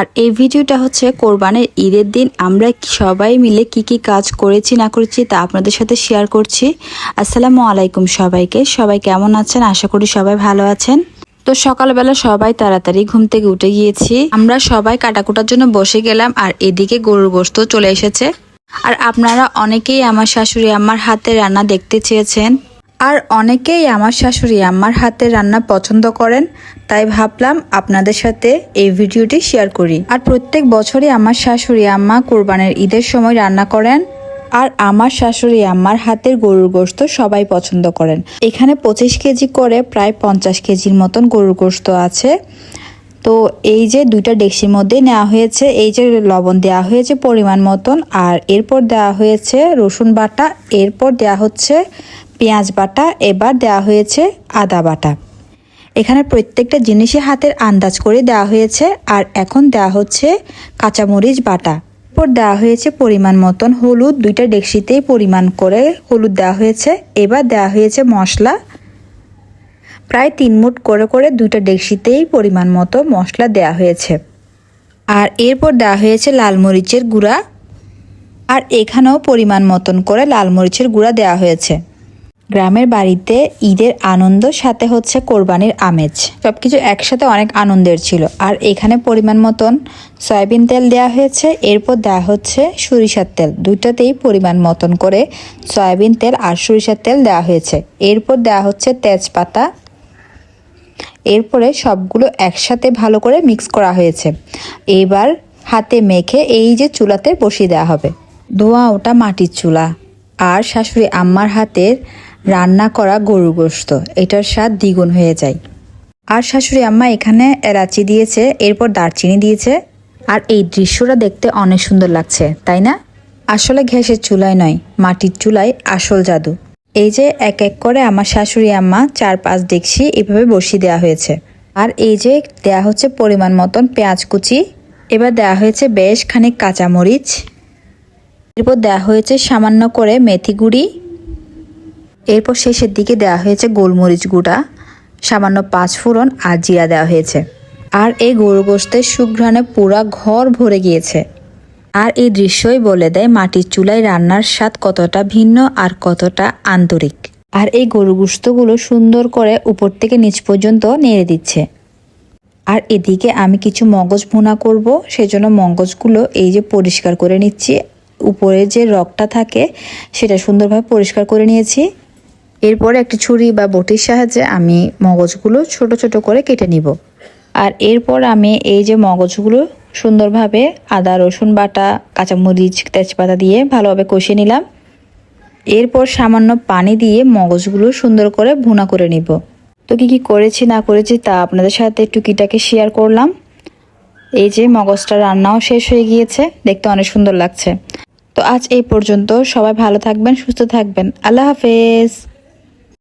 আর এই ভিডিওটা হচ্ছে কোরবানির ঈদের দিন আমরা সবাই মিলে কি কাজ করেছি না করেছি তা আপনাদের সাথে শেয়ার করছি। আসসালামু আলাইকুম সবাইকে। সবাই কেমন আছেন? আশা করি সবাই ভালো আছেন। তো সকালবেলা সবাই তাড়াতাড়ি ঘুম থেকে উঠে গিয়েছি। আমরা সবাই কাটাকুটার জন্য বসে গেলাম আর এদিকে গরুর গোশত চলে এসেছে। আর আপনারা অনেকেই আমার শাশুড়ি আম্মার হাতে রান্না দেখতে চেয়েছেন, আর অনেকেই আমার শাশুড়ি আম্মার হাতের রান্না পছন্দ করেন, তাই ভাবলাম আপনাদের সাথে এই ভিডিওটি শেয়ার করি। আর প্রত্যেক বছরই আমার শাশুড়ি আম্মা কোরবানির ঈদের সময় রান্না করেন, আর আমার শাশুড়ি আম্মার হাতের গরুর গোশত সবাই পছন্দ করেন। এখানে 25 কেজি করে প্রায় 50 কেজির মতন গরুর গোশত আছে। তো এই যে দুইটা ডেকচির মধ্যে নেওয়া হয়েছে, এই যে লবণ দেওয়া হয়েছে পরিমাণ মতন, আর এরপর দেওয়া হয়েছে রসুন বাটা, এরপর দেওয়া হচ্ছে পেঁয়াজ বাটা, এবার দেওয়া হয়েছে আদা বাটা। এখানে প্রত্যেকটা জিনিসই হাতের আন্দাজ করে দেওয়া হয়েছে। আর এখন দেওয়া হচ্ছে কাঁচামরিচ বাটা, এরপর দেওয়া হয়েছে পরিমাণ মতন হলুদ, দুইটা ডেকচিতেই পরিমাণ করে হলুদ দেওয়া হয়েছে। এবার দেওয়া হয়েছে মশলা, প্রায় 3 মুঠ করে করে দুইটা ডেকচিতেই পরিমাণ মতো মশলা দেওয়া হয়েছে। আর এরপর দেওয়া হয়েছে লাল মরিচের গুঁড়া, আর এখানেও পরিমাণ মতন করে লাল মরিচের গুঁড়া দেওয়া হয়েছে। গ্রামের বাড়িতে ঈদের আনন্দ সাথে হচ্ছে কোরবানির আমেজ, সবকিছু একসাথে অনেক আনন্দের ছিল। আর এখানে পরিমাণ মতন সয়াবিন তেল দেওয়া হয়েছে, এরপর দেওয়া হচ্ছে সরিষার তেল, দুইটাতেই পরিমাণ মতন করে সয়াবিন তেল আর সরিষার তেল দেওয়া হয়েছে। এরপর দেওয়া হচ্ছে তেজপাতা, এরপরে সবগুলো একসাথে ভালো করে মিক্স করা হয়েছে। এবার হাতে মেখে এই যে চুলাতে বসিয়ে দেওয়া হবে। ধোঁয়া ওটা মাটির চুলা, আর শাশুড়ি আম্মার হাতের রান্না করা গরুর গোশত, এটার স্বাদ দ্বিগুণ হয়ে যায়। আর শাশুড়ি আম্মা এখানে এলাচি দিয়েছে, এরপর দারচিনি দিয়েছে। আর এই দৃশ্যটা দেখতে অনেক সুন্দর লাগছে, তাই না? আসলে গ্যাসের চুলায় নয়, মাটির চুলায় আসল জাদু। এই যে এক এক করে আমার শাশুড়ি আম্মা 4-5 ডেকচি এভাবে বসিয়ে দেওয়া হয়েছে। আর এই যে দেওয়া হচ্ছে পরিমাণ মতন পেঁয়াজ কুচি, এবার দেওয়া হয়েছে বেশ খানিক কাঁচামরিচ, এরপর দেওয়া হয়েছে সামান্য করে মেথি গুঁড়ি, এরপর শেষের দিকে দেওয়া হয়েছে গোলমরিচ গুঁড়া, সামান্য 5 ফোড়ন আর জিরা দেওয়া হয়েছে। আর এই গরু গোশতের সুঘ্রাণে পুরা ঘর ভরে গিয়েছে। আর এই দৃশ্যই বলে দেয় মাটির চুলায় রান্নার স্বাদ কতটা ভিন্ন আর কতটা আন্তরিক। আর এই গরু গোশতগুলো সুন্দর করে উপর থেকে নিচ পর্যন্ত নেড়ে দিচ্ছে। আর এদিকে আমি কিছু মগজ ভুনা করব, সেজন্য মগজগুলো এই যে পরিষ্কার করে নিচ্ছি। উপরে যে রগটা থাকে সেটা সুন্দরভাবে পরিষ্কার করে নিয়েছি। এরপরে একটি ছুরি বা বটির সাহায্যে আমি মগজগুলো ছোট ছোট করে কেটে নিব। আর এরপর আমি এই যে মগজগুলো সুন্দরভাবে আদা রসুন বাটা, কাঁচামরিচ, তেজপাতা দিয়ে ভালোভাবে কষিয়ে নিলাম। এরপর সামান্য পানি দিয়ে মগজগুলো সুন্দর করে ভুনা করে নিব। তো কি করেছি না করেছি তা আপনাদের সাথে টুকিটাকে শেয়ার করলাম। এই যে মগজটা রান্নাও শেষ হয়ে গিয়েছে, দেখতে অনেক সুন্দর লাগছে। তো আজ এই পর্যন্ত, সবাই ভালো থাকবেন, সুস্থ থাকবেন। আল্লাহ হাফেজ।